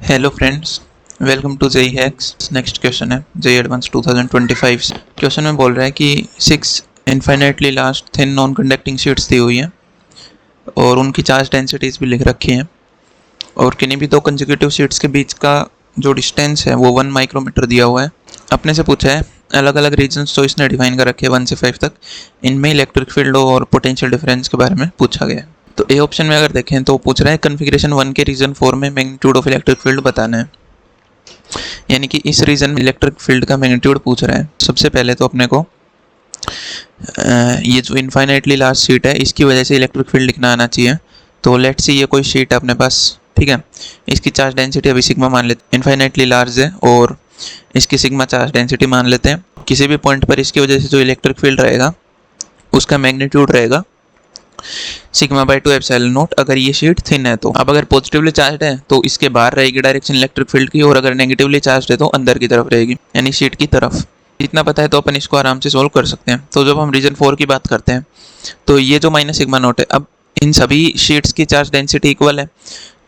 Hello friends, welcome to JEE hacks. Next question है JEE advance 2025 से। Question में बोल रहा है कि 6 infinitely large thin non conducting sheets दी हुई हैं और उनकी चार्ज डेंसिटीज भी लिख रखी हैं और किन्हीं भी दो कंसेक्यूटिव शीट्स के बीच का जो डिस्टेंस है वो 1 माइक्रोमीटर दिया हुआ है। अपने से पूछा है अलग अलग रीजन्स तो इसने डिफाइन कर रखे हैं 1 से 5 तक, इनमें इलेक्ट्रिक फील्ड और पोटेंशियल डिफरेंस के बारे में पूछा गया है। तो ए ऑप्शन में अगर देखें तो पूछ रहा है कन्फिग्रेशन 1 के रीजन 4 में मैग्नीट्यूड ऑफ इलेक्ट्रिक फील्ड बताना है, यानी कि इस रीजन में इलेक्ट्रिक फील्ड का मैग्नीट्यूड पूछ रहा है। सबसे पहले तो अपने को ये जो इनफाइनाइटली लार्ज शीट है इसकी वजह से इलेक्ट्रिक फील्ड लिखना आना चाहिए। तो लेट्स सी ये कोई शीट है अपने पास, ठीक है। इसकी चार्ज डेंसिटी अभी सिग्मा मान लेते हैं, इनफाइनाइटली लार्ज है और इसकी सिग्मा चार्ज डेंसिटी मान लेते हैं। किसी भी पॉइंट पर इसकी वजह से जो इलेक्ट्रिक फील्ड रहेगा उसका मैग्नीट्यूड रहेगा सिग्मा बाई 2 एप्सिलॉन नॉट अगर ये शीट थिन है तो। अब अगर पॉजिटिवली चार्ज है तो इसके बाहर रहेगी डायरेक्शन इलेक्ट्रिक फील्ड की, और अगर नेगेटिवली चार्ज है तो अंदर की तरफ रहेगी, यानी शीट की तरफ। इतना पता है तो अपन इसको आराम से सोल्व कर सकते हैं। तो जब हम रीजन 4 की बात करते हैं तो ये जो माइनस सिग्मा नॉट है, अब इन सभी शीट्स की चार्ज डेंसिटी इक्वल है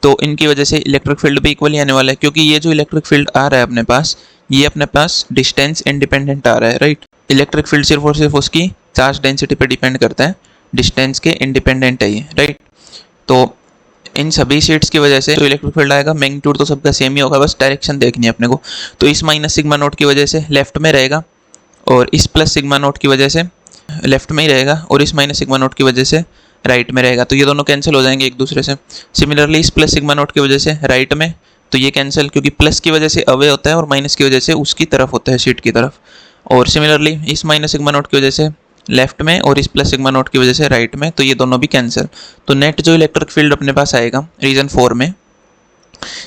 तो इनकी वजह से इलेक्ट्रिक फील्ड भी इक्वल ही आने वाला है, क्योंकि ये जो इलेक्ट्रिक फील्ड आ रहा है अपने पास, ये अपने पास डिस्टेंस इंडिपेंडेंट आ रहा है, राइट। इलेक्ट्रिक फील्ड सिर्फ और सिर्फ उसकी चार्ज डेंसिटी पर डिपेंड करता है, डिस्टेंस के इंडिपेंडेंट है ये, राइट। तो इन सभी शीट्स की वजह से जो इलेक्ट्रिक फील्ड आएगा मैग्नीट्यूड तो सबका सेम ही होगा, बस डायरेक्शन देखनी है अपने को। तो इस माइनस सिग्मा नोट की वजह से लेफ्ट में रहेगा और इस प्लस सिग्मा नोट की वजह से लेफ्ट में ही रहेगा और इस माइनस सिग्मा नोट की वजह से राइट में रहेगा। तो ये दोनों कैंसिल हो जाएंगे एक दूसरे से। सिमिलरली इस प्लस सिग्मा नोट की वजह से राइट में, तो ये कैंसिल, क्योंकि प्लस की वजह से अवे होता है और माइनस की वजह से उसकी तरफ होता है, शीट की तरफ। और सिमिलरली इस माइनस सिग्मा नोट की वजह से लेफ्ट में और इस प्लस सिग्मा नोट की वजह से राइट में, तो ये दोनों भी कैंसिल। तो नेट जो इलेक्ट्रिक फील्ड अपने पास आएगा रीजन 4 में,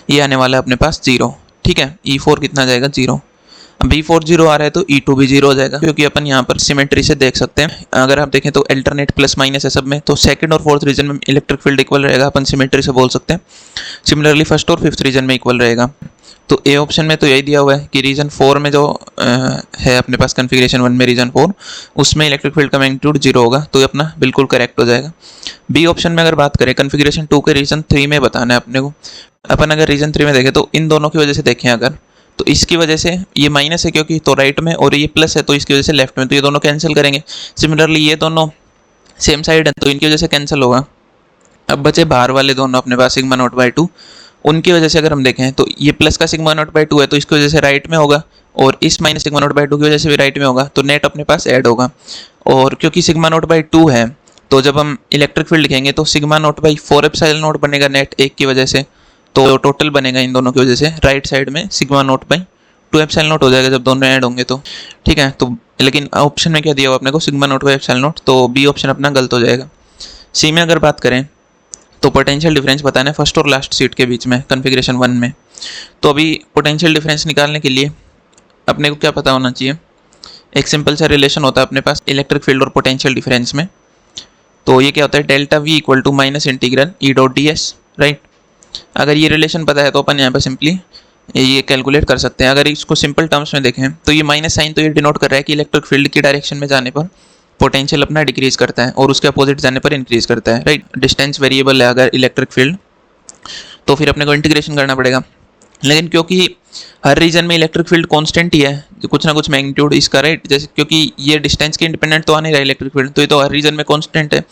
ये आने वाला है अपने पास 0, ठीक है। E4 कितना जाएगा 0। अब B4 0 आ रहा है तो E2 भी 0 हो जाएगा, क्योंकि अपन यहाँ पर सिमेट्री से देख सकते हैं। अगर आप देखें तो अल्टरनेट प्लस माइनस है सब में, तो सेकंड और फोर्थ रीजन में इलेक्ट्रिक फील्ड इक्वल रहेगा, अपन सिमेट्री से बोल सकते हैं। सिमिलरली फर्स्ट और फिफ्थ रीजन में इक्वल रहेगा। तो ए ऑप्शन में तो यही दिया हुआ है कि रीजन 4 में जो है अपने पास कन्फिग्रेशन 1 में रीजन 4, उसमें इलेक्ट्रिक फील्ड का मैग्नीट्यूड 0 होगा, तो ये अपना बिल्कुल करेक्ट हो जाएगा। बी ऑप्शन में अगर बात करें कन्फिग्रेशन 2 के रीजन 3 में बताना है अपने को। अपन अगर रीजन 3 में देखें तो इन दोनों की वजह से देखें अगर, तो इसकी वजह से ये माइनस है क्योंकि तो राइट में, और ये प्लस है तो इसकी वजह से लेफ्ट में, तो ये दोनों कैंसिल करेंगे। सिमिलरली ये दोनों सेम साइड है तो इनकी वजह से कैंसिल होगा। अब बचे बाहर वाले दोनों अपने पास सिग्मा नॉट बाई 2, उनकी वजह से अगर हम देखें तो ये प्लस का सिग्मा नॉट बाई 2 है तो इसकी वजह से राइट में होगा, और इस माइनस सिग्मा नॉट बाई 2 की वजह से भी राइट में होगा, तो नेट अपने पास ऐड होगा। और क्योंकि सिग्मा नॉट बाई 2 है तो जब हम इलेक्ट्रिक फील्ड लिखेंगे तो sigma not by 4 epsilon not बनेगा नेट एक की वजह से, तो टोटल बनेगा इन दोनों की वजह से राइट साइड में sigma not by 2 epsilon not हो जाएगा जब दोनों ऐड होंगे तो, ठीक है। तो लेकिन ऑप्शन में क्या दिया हुआ अपने को sigma not by epsilon not, तो बी ऑप्शन अपना गलत हो जाएगा। सी में अगर बात करें तो पोटेंशियल डिफरेंस बताना है फर्स्ट और लास्ट सीट के बीच में कन्फिग्रेशन 1 में। तो अभी पोटेंशियल डिफरेंस निकालने के लिए अपने को क्या पता होना चाहिए, एक सिंपल सा रिलेशन होता है अपने पास इलेक्ट्रिक फील्ड और पोटेंशियल डिफरेंस में। तो ये क्या होता है, delta V equal to minus integral E dot D S, right. अगर ये रिलेशन पता है तो अपन यहाँ पर सिंपली ये कैलकुलेट कर सकते हैं। अगर इसको सिंपल टर्म्स में देखें तो ये माइनस साइन तो ये डिनोट कर रहा है कि इलेक्ट्रिक फील्ड की डायरेक्शन में जाने पर पोटेंशियल अपना डिक्रीज करता है और उसके अपोजिट जाने पर इंक्रीज करता है, राइट। डिस्टेंस वेरिएबल है अगर इलेक्ट्रिक फील्ड, तो फिर अपने को इंटीग्रेशन करना पड़ेगा। लेकिन क्योंकि हर रीजन में इलेक्ट्रिक फील्ड कांस्टेंट ही है, कुछ ना कुछ मैग्नीट्यूड इसका, राइट, जैसे क्योंकि ये डिस्टेंस के इंडिपेंडेंट तो आ नहीं रहा इलेक्ट्रिक फील्ड, तो ये तो हर रीजन में कांस्टेंट है,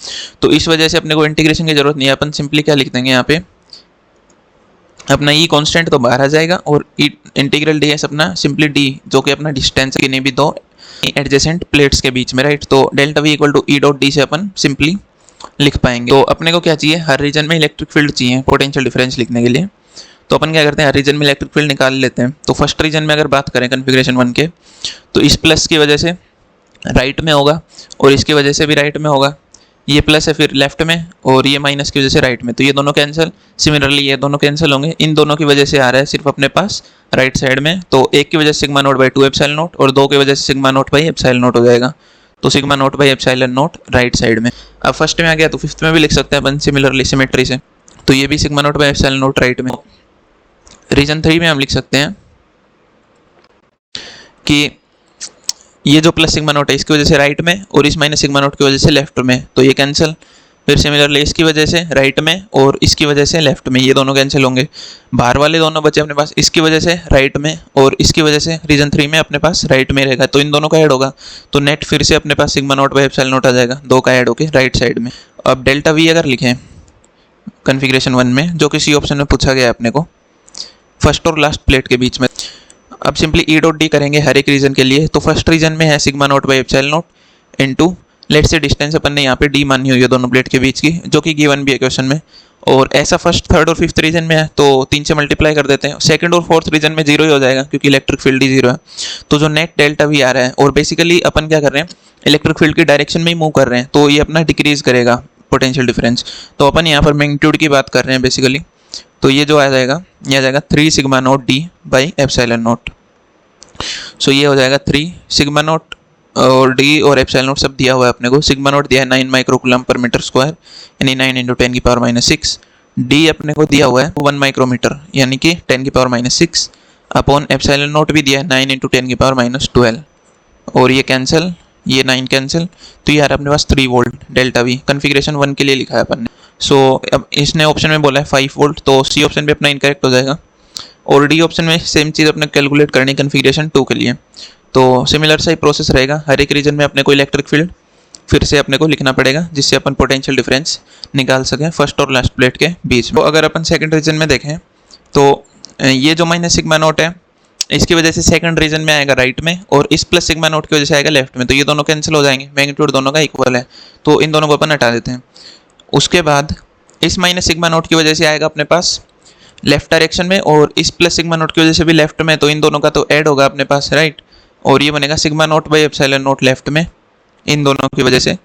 तो इस वजह से अपने को इंटीग्रेशन की जरूरत नहीं है। अपन सिंपली क्या लिख देंगे यहाँ पे, अपना ई कांस्टेंट तो बाहर आ जाएगा और इंटीग्रल डी एस अपना सिंपली डी, जो कि अपना डिस्टेंस की नहीं भी दो एडजेसेंट प्लेट्स के बीच में, राइट। तो delta V equal to E dot D से अपन सिंपली लिख पाएंगे। तो अपने को क्या चाहिए, हर रीजन में इलेक्ट्रिक फील्ड चाहिए पोटेंशियल डिफरेंस लिखने के लिए। तो अपन क्या करते हैं, हर रीजन में इलेक्ट्रिक फील्ड निकाल लेते हैं। तो फर्स्ट रीजन में अगर बात करें कन्फिग्रेशन 1 के, तो इस प्लस की वजह से राइट में होगा और इसकी वजह से भी राइट में होगा। ये प्लस है फिर लेफ्ट में और ये माइनस की वजह से राइट में, तो ये दोनों कैंसिल। सिमिलरली ये दोनों कैंसिल होंगे, इन दोनों की वजह से आ रहा है सिर्फ अपने पास राइट साइड में। तो एक की वजह से sigma note by 2 epsilon note और दो की वजह से sigma note by epsilon note हो जाएगा, तो sigma note by epsilon note right side में। अब फर्स्ट में आ गया तो फिफ्थ में भी लिख सकते हैं अपन सिमिलरली सिमेट्री से, तो ये भी sigma note by epsilon note right में। रीजन 3 में हम लिख सकते हैं कि ये जो प्लस सिग्मा नोट है इसकी वजह से राइट में और इस माइनस सिग्मा नोट की वजह से लेफ्ट में, तो ये कैंसिल। फिर सिमिलरली इसकी वजह से राइट में और इसकी वजह से लेफ्ट में, ये दोनों कैंसिल होंगे। बाहर वाले दोनों बचे अपने पास इसकी वजह से राइट में और इसकी वजह से रीजन 3 में अपने पास राइट में रहेगा, तो इन दोनों का ऐड होगा तो नेट फिर से अपने पास sigma not by epsilon naught आ जाएगा, दो का ऐड होके राइट साइड में। अब डेल्टा वी अगर लिखें कॉन्फ़िगरेशन 1 में, जो किसी ऑप्शन में पूछा गया अपने को फर्स्ट और लास्ट प्लेट के बीच में, अब सिंपली ई डॉट डी करेंगे हर एक रीजन के लिए। तो फर्स्ट रीजन में है sigma not by epsilon not into let's say distance अपन ने यहाँ पे डी मानी हुई है दोनों प्लेट के बीच की, जो कि गिवन भी है क्वेश्चन में। और ऐसा फर्स्ट, थर्ड और फिफ्थ रीजन में है तो 3 से मल्टीप्लाई कर देते हैं। सेकंड और फोर्थ रीजन में 0 ही हो जाएगा क्योंकि इलेक्ट्रिक फील्ड ही 0 है। तो जो नेट डेल्टा वी आ रहा है, और बेसिकली अपन क्या कर रहे हैं, इलेक्ट्रिक फील्ड की डायरेक्शन में ही मूव कर रहे हैं, तो ये अपना डिक्रीज करेगा पोटेंशियल डिफरेंस। तो अपन यहाँ पर मैग्नीट्यूड की बात कर रहे हैं बेसिकली, तो ये जो आ जाएगा, ये आ जाएगा 3 sigma naught D by epsilon naught. So ये हो जाएगा 3 सिग्मा नॉट और डी और एप्सिलॉन नॉट सब दिया हुआ है अपने को। सिग्मा नॉट दिया है 9 माइक्रोकूलम पर मीटर स्क्वायर यानी 9 × 10 की पावर -6। डी अपने को दिया हुआ है 1 माइक्रोमीटर यानी कि 10 की पावर -6 अपॉन एप्सिलॉन नॉट भी दिया है 9 × 10 की पावर -12। और ये कैंसिल, ये 9 कैंसिल, तो यार अपने पास 3 वोल्ट डेल्टा वी कॉन्फ़िगरेशन 1 के लिए लिखा है अपन ने। सो अब इसने ऑप्शन में बोला है 5 वोल्ट, तो सी ऑप्शन पे अपना इनकरेक्ट हो जाएगा। और डी ऑप्शन में सेम चीज़ अपने कैलकुलेट करनी कॉन्फ़िगरेशन 2 के लिए। तो सिमिलर सा ही प्रोसेस रहेगा, हर एक रीजन में अपने को इलेक्ट्रिक फील्ड फिर से अपने को लिखना पड़ेगा जिससे अपन पोटेंशियल डिफरेंस निकाल सकें फर्स्ट और लास्ट प्लेट के बीच में। तो अगर अपन सेकंड रीजन में देखें तो ये जो माइनस सिग्मा नॉट है इसकी वजह से सेकंड रीजन में आएगा राइट में, और इस प्लस सिग्मा नॉट की वजह से आएगा लेफ्ट में, तो ये दोनों कैंसिल हो जाएंगे, मैग्नीट्यूड दोनों का इक्वल है, तो इन दोनों को अपन हटा देते हैं। उसके बाद इस माइनस सिग्मा नॉट की वजह से आएगा अपने पास लेफ्ट डायरेक्शन में, और इस प्लस सिग्मा नॉट की वजह से भी लेफ्ट में, तो इन दोनों का तो ऐड होगा अपने पास राइट, और ये बनेगा sigma not by epsilon naught left में इन दोनों की वजह से।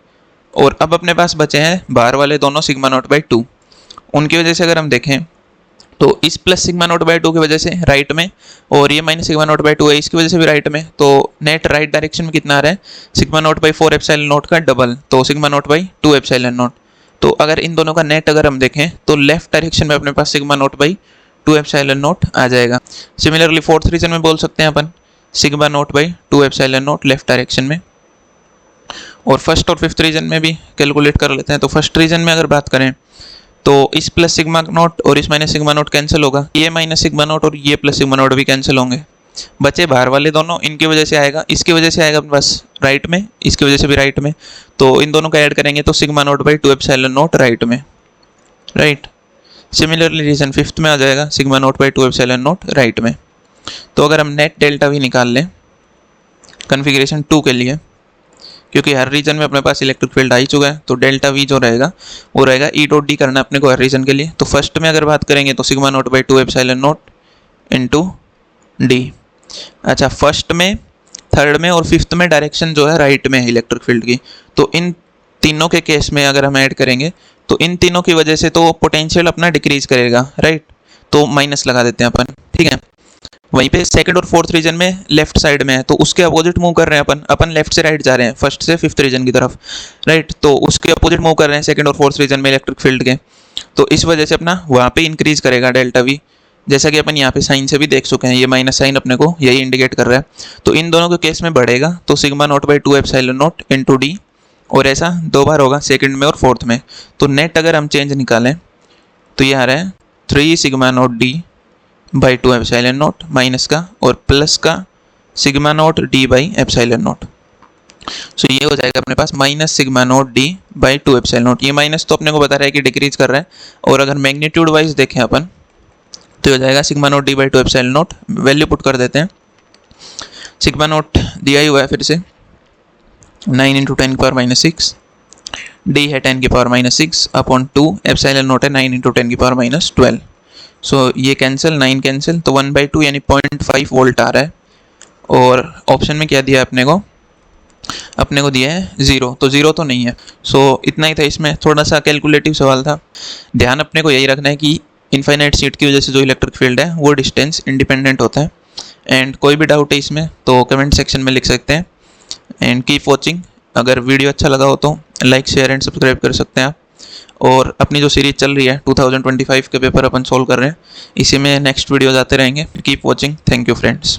और अब अपने पास बचे हैं बाहर वाले दोनों सिग्मा नॉट बाई 2, उनकी वजह से अगर हम देखें तो इस प्लस सिग्मा नॉट बाई 2 की वजह से राइट में, और ये माइनस सिग्मा नॉट बाई 2 है इसकी वजह से भी राइट में, तो नेट राइट डायरेक्शन में कितना आ रहा है, sigma not by 4 epsilon not का डबल, तो sigma not by 2 epsilon not. तो अगर इन दोनों का नेट अगर हम देखें तो लेफ्ट डायरेक्शन में अपने पास sigma not by 2 epsilon naught आ जाएगा। सिमिलरली फोर्थ रीजन में बोल सकते हैं अपन sigma not by 2 epsilon naught left direction में। और फर्स्ट और फिफ्थ रीजन में भी कैलकुलेट कर लेते हैं। तो फर्स्ट रीजन में अगर बात करें तो इस प्लस सिग्मा नॉट और इस माइनस सिग्मा नॉट कैंसिल होगा, ये माइनस सिग्मा नॉट और ये प्लस सिग्मा नॉट भी कैंसिल होंगे, बचे बाहर वाले दोनों, इनकी वजह से आएगा, इसकी वजह से आएगा बस राइट में, इसकी वजह से भी राइट में, तो इन दोनों का ऐड करेंगे तो sigma not by 2 epsilon not right में राइट। सिमिलरली रीजन फिफ्थ में आ जाएगा sigma not by 2 epsilon not right में। तो अगर हम नेट डेल्टा वी निकाल लें कॉन्फ़िगरेशन 2 के लिए, क्योंकि हर रीजन में अपने पास इलेक्ट्रिक फील्ड आ ही चुका है, तो डेल्टा वी जो रहेगा वो रहेगा ई डॉट डी करना अपने को हर रीजन के लिए। तो फर्स्ट में अगर बात करेंगे तो sigma not by 2 epsilon not into D. अच्छा, फर्स्ट में, थर्ड में और फिफ्थ में डायरेक्शन जो है राइट में है इलेक्ट्रिक फील्ड की, तो इन तीनों के केस में अगर हम ऐड करेंगे तो इन तीनों की वजह से तो पोटेंशियल अपना डिक्रीज करेगा राइट, तो माइनस लगा देते हैं अपन, ठीक है। वहीं पे सेकंड और फोर्थ रीजन में लेफ्ट साइड में है, तो उसके अपोजिट मूव कर रहे हैं अपन लेफ्ट से राइट जा रहे हैं फर्स्ट से फिफ्थ रीजन की तरफ राइट, तो उसके अपोजिट मूव कर रहे हैं सेकंड और फोर्थ रीजन में इलेक्ट्रिक फील्ड के, तो इस वजह से अपना वहाँ पे इंक्रीज करेगा डेल्टा वी, जैसा कि अपन यहाँ पे साइन से भी देख चुके हैं, ये माइनस साइन अपने को यही इंडिकेट कर रहा है। तो इन दोनों के केस में बढ़ेगा तो sigma not by 2 epsilon not into D, और ऐसा 2 बार होगा सेकंड में और फोर्थ में। तो नेट अगर हम चेंज निकालें तो ये आ रहा है 3 sigma naught D by 2 epsilon naught minus का और प्लस का sigma naught D by epsilon naught. So ये हो जाएगा अपने पास minus sigma naught D by 2 epsilon naught. ये माइनस तो अपने को बता रहा है कि डिक्रीज कर रहा है, और अगर मैग्नीट्यूड वाइज देखें अपन तो हो जाएगा sigma naught D by 2 epsilon not. Value put कर देते हैं, सिग्मा नॉट दिया ही हुआ है फिर से 9 × 10 की पावर -6, डी है 10 की पावर -6 अपॉन 2 एप्सिलॉन नॉट है 9 × 10 की पावर -12। सो ये कैंसिल, 9 कैंसिल, तो 1/2 यानी 0.5 वोल्ट आ रहा है। और ऑप्शन में क्या दिया है अपने को दिया है 0, तो 0 तो नहीं है। सो इतना ही था इसमें, थोड़ा सा कैलकुलेटिव सवाल था। ध्यान अपने को यही रखना है कि इनफाइनाइट सीट की वजह से जो इलेक्ट्रिक फील्ड है वो डिस्टेंस इंडिपेंडेंट होता है। एंड कोई भी डाउट है इसमें तो कमेंट सेक्शन में लिख सकते हैं। And keep watching. अगर वीडियो अच्छा लगा हो तो लाइक, शेयर एंड सब्सक्राइब कर सकते हैं आप। और अपनी जो सीरीज चल रही है 2025 के पेपर अपन सोल्व कर रहे हैं, इसी में नेक्स्ट वीडियोज आते रहेंगे। Keep watching. Thank you friends.